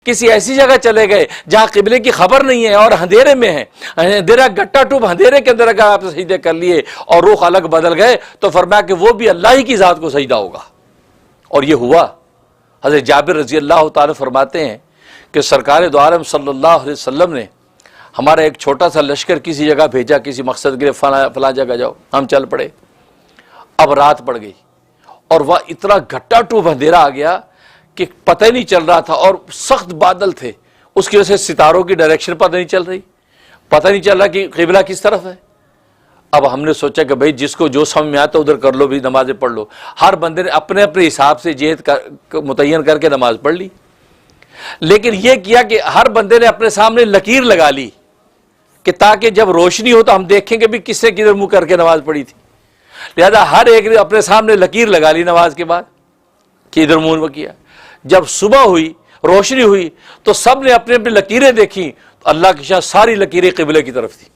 کسی ایسی جگہ چلے گئے جہاں قبلے کی خبر نہیں ہے اور اندھیرے میں ہے، اندھیرا گٹا ٹوپ اندھیرے کے اندر اگر آپ سجدے کر لیے اور رخ الگ بدل گئے تو فرمایا کہ وہ بھی اللہ ہی کی ذات کو سجدہ ہوگا، اور یہ ہوا۔ حضرت جابر رضی اللہ تعالی فرماتے ہیں کہ سرکار دو عالم صلی اللہ علیہ وسلم نے ہمارا ایک چھوٹا سا لشکر کسی جگہ بھیجا، کسی مقصد کے لیے فلاں جگہ جاؤ، ہم چل پڑے۔ اب رات پڑ گئی اور وہ اتنا گھٹا ٹوپ اندھیرا آ گیا کہ پتہ ہی نہیں چل رہا تھا، اور سخت بادل تھے، اس کی وجہ سے ستاروں کی ڈائریکشن پتہ نہیں چل رہی، پتہ نہیں چل رہا کہ قبلہ کس طرف ہے۔ اب ہم نے سوچا کہ بھائی جس کو جو سمجھ میں آتا ادھر کر لو، بھی نمازیں پڑھ لو۔ ہر بندے نے اپنے اپنے حساب سے جہت متعین کر کے نماز پڑھ لی، لیکن یہ کیا کہ ہر بندے نے اپنے سامنے لکیر لگا لی کہ تاکہ جب روشنی ہو تو ہم دیکھیں کہ بھی کس نے کدھر منہ کر کے نماز پڑھی تھی۔ لہذا ہر ایک نے اپنے سامنے لکیر لگا لی نماز کے بعد کہ ادھر منہ کیا۔ جب صبح ہوئی، روشنی ہوئی، تو سب نے اپنے اپنے لکیریں دیکھیں، تو اللہ کی شان ساری لکیریں قبلے کی طرف تھی۔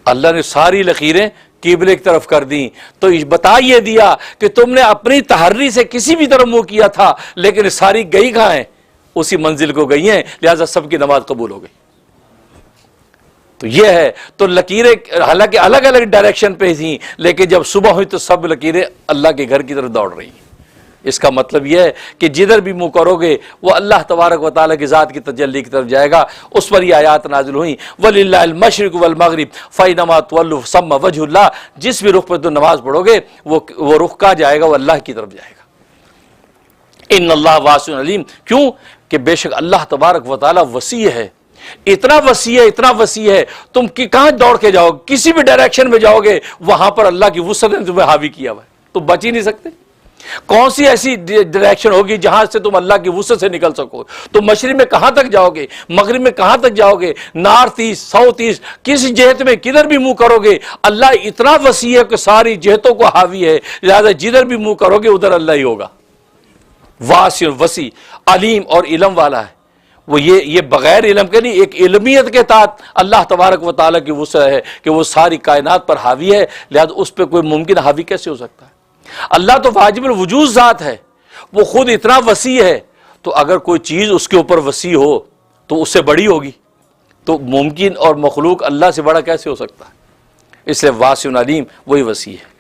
اللہ نے ساری لکیریں قبلے کی طرف کر دیں، تو بتا یہ دیا کہ تم نے اپنی تحری سے کسی بھی طرف منہ کیا تھا، لیکن ساری گئی کہاں ہیں؟ اسی منزل کو گئی ہیں، لہذا سب کی نماز قبول ہو گئی۔ تو یہ ہے، تو لکیریں حالانکہ الگ الگ ڈائریکشن پہ تھیں، لیکن جب صبح ہوئی تو سب لکیریں اللہ کے گھر کی طرف دوڑ رہی ہیں۔ اس کا مطلب یہ ہے کہ جدھر بھی منہ کرو گے وہ اللہ تبارک و تعالیٰ کی ذات کی تجلی کی طرف جائے گا۔ اس پر یہ آیات نازل ہوئیں، وَلِلَّهِ الْمَشْرِقُ وَالْمَغْرِبُ فَأَيْنَمَا تُوَلُّوا فَثَمَّ وَجْهُ اللَّهِ، جس بھی رخ پر تم نماز پڑھو گے وہ رخ کہاں جائے گا؟ وہ اللہ کی طرف جائے گا۔ ان اللہ واسع علیم، کیوں کہ بے شک اللہ تبارک و تعالیٰ وسیع ہے، اتنا وسیع ہے، اتنا وسیع ہے، تم کہاں دوڑ کے جاؤ گے؟ کسی بھی ڈائریکشن میں جاؤ گے وہاں پر اللہ کی وسعت نے تمہیں حاوی کیا ہوا ہے، تم بچ ہی نہیں سکتے۔ کون سی ایسی ڈائریکشن ہوگی جہاں سے تم اللہ کی وسعت سے نکل سکو؟ تم مشرق میں کہاں تک جاؤ گے؟ مغرب میں کہاں تک جاؤ گے؟ نارتھ ایسٹ، ساؤتھ ایسٹ، کس جہت میں کدھر بھی منہ کرو گے اللہ اتنا وسیع ہے کہ ساری جہتوں کو حاوی ہے، لہذا جدھر بھی منہ کرو گے ادھر اللہ ہی ہوگا۔ واسع، وسیع، علیم اور علم والا ہے۔ وہ یہ بغیر علم کے نہیں، ایک علمیت کے تحت اللہ تبارک و تعالیٰ کی وسعت ہے کہ وہ ساری کائنات پر حاوی ہے، لہذا اس پہ کوئی ممکن حاوی کیسے ہو سکتا ہے؟ اللہ تو واجب الوجود ذات ہے، وہ خود اتنا وسیع ہے، تو اگر کوئی چیز اس کے اوپر وسیع ہو تو اس سے بڑی ہوگی، تو ممکن اور مخلوق اللہ سے بڑا کیسے ہو سکتا ہے؟ اس لیے واسع علیم وہی وسیع ہے۔